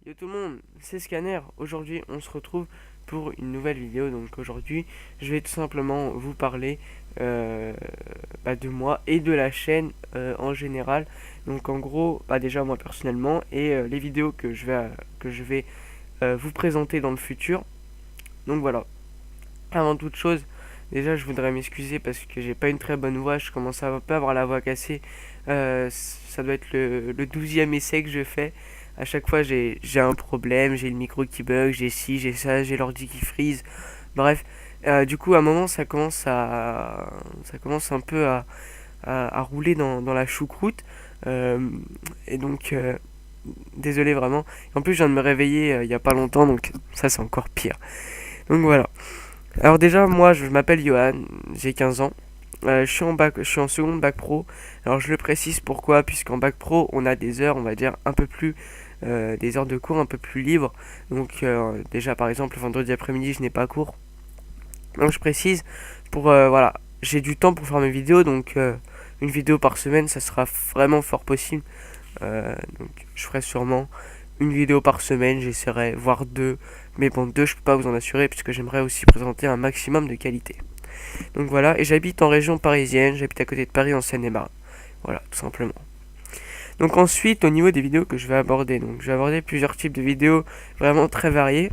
Yo tout le monde, c'est Scanner. Aujourd'hui, on se retrouve pour une nouvelle vidéo. Donc aujourd'hui, je vais tout simplement vous parler euh, de moi et de la chaîne en général. Donc en gros, déjà moi personnellement et les vidéos que je vais vous présenter dans le futur. Donc voilà. Avant toute chose, déjà je voudrais m'excuser parce que j'ai pas une très bonne voix. Je commence à un peu avoir la voix cassée. Ça doit être le 12e essai que je fais. À chaque fois, j'ai un problème, j'ai le micro qui bug, j'ai ci, j'ai ça, j'ai l'ordi qui freeze. Bref, du coup, à un moment, ça commence un peu à rouler dans la choucroute. Euh, et donc, désolé vraiment. En plus, je viens de me réveiller il y a pas longtemps, donc ça, c'est encore pire. Donc voilà. Alors déjà, moi, je m'appelle Johan, j'ai 15 ans. Je suis en seconde bac pro. Alors je le précise pourquoi, puisqu'en bac pro, on a des heures, on va dire, un peu plus, des heures de cours un peu plus libres. Donc déjà, par exemple, le vendredi après-midi, je n'ai pas cours. Donc je précise pour, voilà, j'ai du temps pour faire mes vidéos, donc une vidéo par semaine, ça sera vraiment fort possible. Donc je ferai sûrement une vidéo par semaine, j'essaierai, voire deux. Mais bon, deux, je peux pas vous en assurer, puisque j'aimerais aussi présenter un maximum de qualité. Donc voilà, et j'habite en région parisienne, j'habite à côté de Paris en Seine-et-Marne. Voilà, tout simplement. Donc ensuite, au niveau des vidéos que je vais aborder, donc je vais aborder plusieurs types de vidéos vraiment très variées,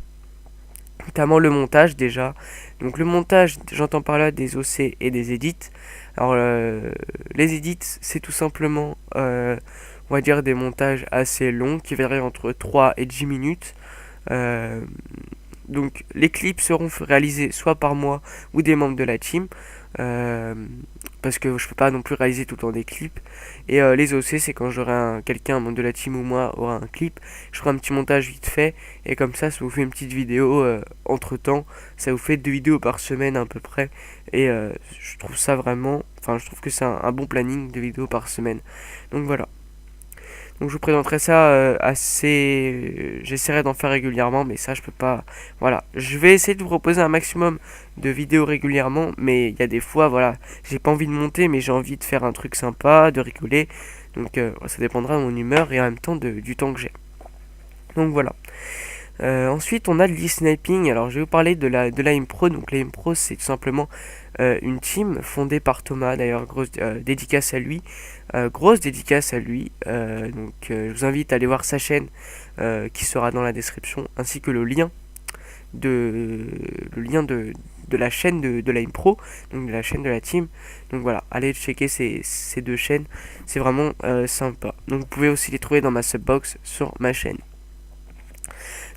notamment le montage déjà. Donc le montage, j'entends par là des OC et des edits. Alors les edits, c'est tout simplement, on va dire, des montages assez longs qui varient entre 3 et 10 minutes. Euh, donc les clips seront réalisés soit par moi ou des membres de la team. Euh, Parce que je peux pas non plus réaliser tout le temps des clips. Et les OC, c'est quand j'aurai quelqu'un, un membre de la team ou moi, aura un clip. Je ferai un petit montage vite fait. Et comme ça vous fait une petite vidéo entre temps. Ça vous fait 2 vidéos par semaine à peu près. Et je trouve ça vraiment. Enfin, je trouve que c'est un bon planning de vidéos par semaine. Donc voilà. Donc je vous présenterai ça assez. J'essaierai d'en faire régulièrement, mais ça je peux pas. Voilà. Je vais essayer de vous proposer un maximum de vidéos régulièrement, mais il y a des fois, voilà, j'ai pas envie de monter, mais j'ai envie de faire un truc sympa, de rigoler. Donc ça dépendra de mon humeur et en même temps du temps que j'ai. Donc voilà. Ensuite, on a l'e-sniping. Alors, je vais vous parler de la impro. Donc, la impro, c'est tout simplement une team fondée par Thomas. D'ailleurs, grosse dédicace à lui. Grosse dédicace à lui. Je vous invite à aller voir sa chaîne qui sera dans la description, ainsi que de, le lien de la chaîne de la impro, donc de la chaîne de la team. Donc voilà, allez checker ces deux chaînes. C'est vraiment sympa. Donc, vous pouvez aussi les trouver dans ma subbox sur ma chaîne.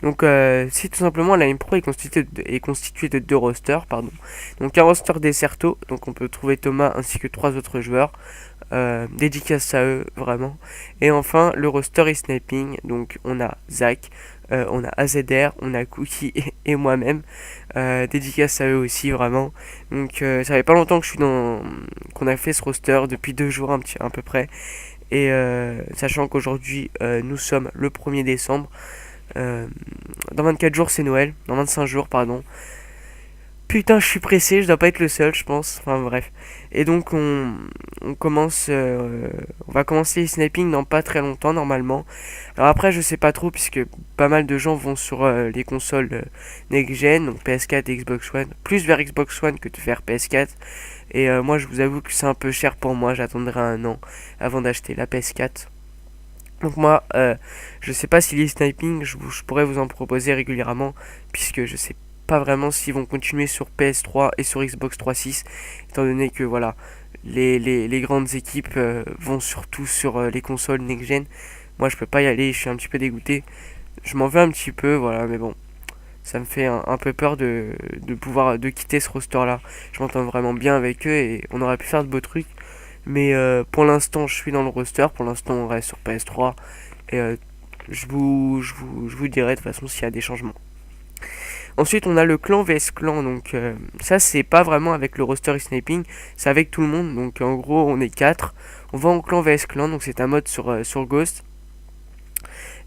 Donc c'est tout simplement la impro est constituée de deux rosters, pardon. Donc un roster Desserto, donc on peut trouver Thomas ainsi que trois autres joueurs. Dédicace à eux vraiment. Et enfin le roster e-sniping, donc on a Zach, on a AZR, on a Cookie et moi-même. Dédicace à eux aussi vraiment. Donc ça fait pas longtemps que qu'on a fait ce roster depuis 2 jours à peu près. Et sachant qu'aujourd'hui nous sommes le 1er décembre. Euh, dans 24 jours, c'est Noël. Dans 25 jours, pardon. Putain, je suis pressé, je dois pas être le seul, je pense. Enfin, bref. Et donc, on commence. On va commencer les sniping dans pas très longtemps, normalement. Alors, après, je sais pas trop, puisque pas mal de gens vont sur les consoles next-gen, donc PS4 et Xbox One. Plus vers Xbox One que de faire PS4. Et moi, je vous avoue que c'est un peu cher pour moi. J'attendrai un an avant d'acheter la PS4. Donc moi, je sais pas si les sniping, je pourrais vous en proposer régulièrement, puisque je sais pas vraiment s'ils vont continuer sur PS3 et sur Xbox 360, étant donné que voilà, les grandes équipes vont surtout sur les consoles next-gen. Moi, je peux pas y aller, je suis un petit peu dégoûté. Je m'en veux un petit peu, voilà, mais bon, ça me fait un peu peur de quitter ce roster-là. Je m'entends vraiment bien avec eux et on aurait pu faire de beaux trucs. Mais pour l'instant, je suis dans le roster. Pour l'instant, on reste sur PS3. Et je vous dirai de toute façon s'il y a des changements. Ensuite, on a le clan vs clan. Donc, ça, c'est pas vraiment avec le roster et sniping. C'est avec tout le monde. Donc, en gros, on est 4. On va en clan vs clan. Donc, c'est un mode sur Ghost.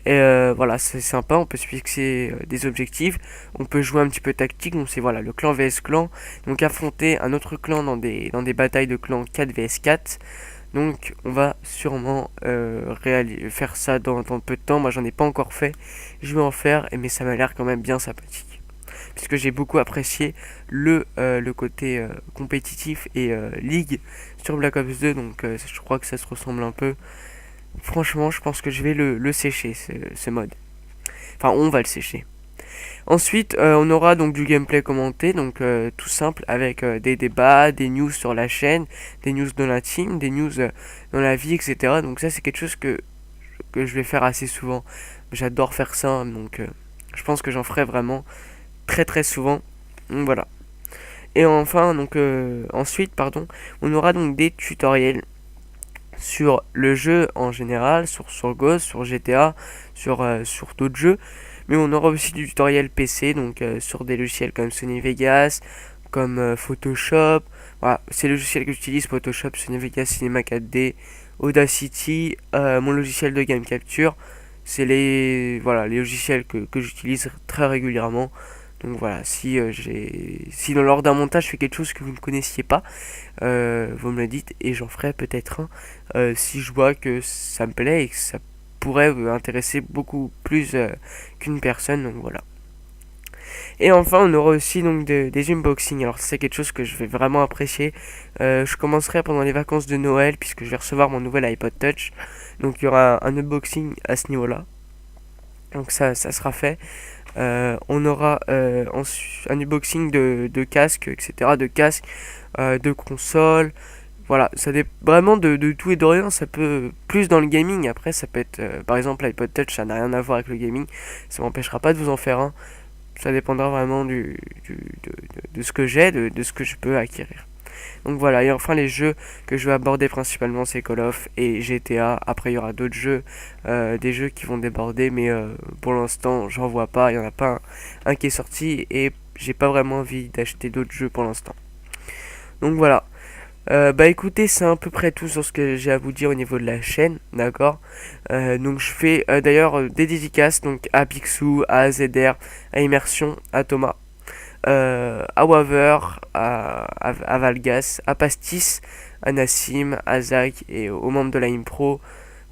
Et voilà, c'est sympa, on peut se fixer des objectifs, on peut jouer un petit peu tactique, donc c'est voilà le clan vs clan, donc affronter un autre clan dans des batailles de clans 4 vs 4. Donc on va sûrement faire ça dans peu de temps. Moi j'en ai pas encore fait, je vais en faire, mais ça m'a l'air quand même bien sympathique. Puisque j'ai beaucoup apprécié le côté compétitif et ligue sur Black Ops 2, donc je crois que ça se ressemble un peu. Franchement, je pense que je vais le sécher, ce mode. Enfin, on va le sécher. Ensuite, on aura donc du gameplay commenté, donc tout simple, avec des débats, des news sur la chaîne, des news dans la team, des news dans la vie, etc. Donc ça, c'est quelque chose que je vais faire assez souvent. J'adore faire ça, donc je pense que j'en ferai vraiment très très souvent. Donc voilà. Et enfin, donc ensuite, pardon, on aura donc des tutoriels sur le jeu en général, sur Ghost, sur GTA, sur d'autres jeux. Mais on aura aussi du tutoriel PC, donc sur des logiciels comme Sony Vegas, comme Photoshop. Voilà, c'est le logiciel que j'utilise, Photoshop, Sony Vegas, Cinema 4D, Audacity, mon logiciel de game capture. C'est les logiciels que j'utilise très régulièrement. Donc voilà, si lors d'un montage je fais quelque chose que vous ne connaissiez pas, vous me le dites et j'en ferai peut-être un si je vois que ça me plaît et que ça pourrait intéresser beaucoup plus qu'une personne. Donc voilà. Et enfin, on aura aussi donc des unboxings. Alors c'est quelque chose que je vais vraiment apprécier. Je commencerai pendant les vacances de Noël puisque je vais recevoir mon nouvel iPod Touch. Donc il y aura un unboxing à ce niveau-là. Donc ça sera fait. On aura un unboxing de casques, etc. De casques, de consoles. Voilà, ça dépend vraiment de tout et de rien. Ça peut plus dans le gaming. Après, ça peut être par exemple l'iPod Touch, ça n'a rien à voir avec le gaming. Ça m'empêchera pas de vous en faire un. Ça dépendra vraiment de ce que j'ai, de ce que je peux acquérir. Donc voilà, et enfin les jeux que je vais aborder principalement c'est Call of et GTA. Après il y aura d'autres jeux, des jeux qui vont déborder, mais pour l'instant j'en vois pas, il n'y en a pas un qui est sorti et j'ai pas vraiment envie d'acheter d'autres jeux pour l'instant. Donc voilà. Bah écoutez, c'est à peu près tout sur ce que j'ai à vous dire au niveau de la chaîne, d'accord. Donc je fais d'ailleurs des dédicaces donc à Picsou, à ZR, à Immersion, à Thomas, à Waver, à Valgas, à Pastis, à Nassim, à Zach et aux membres de la Impro.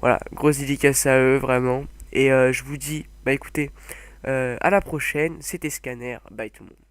Voilà, grosse dédicace à eux vraiment. Et je vous dis, bah écoutez, à la prochaine, c'était Scanner, bye tout le monde.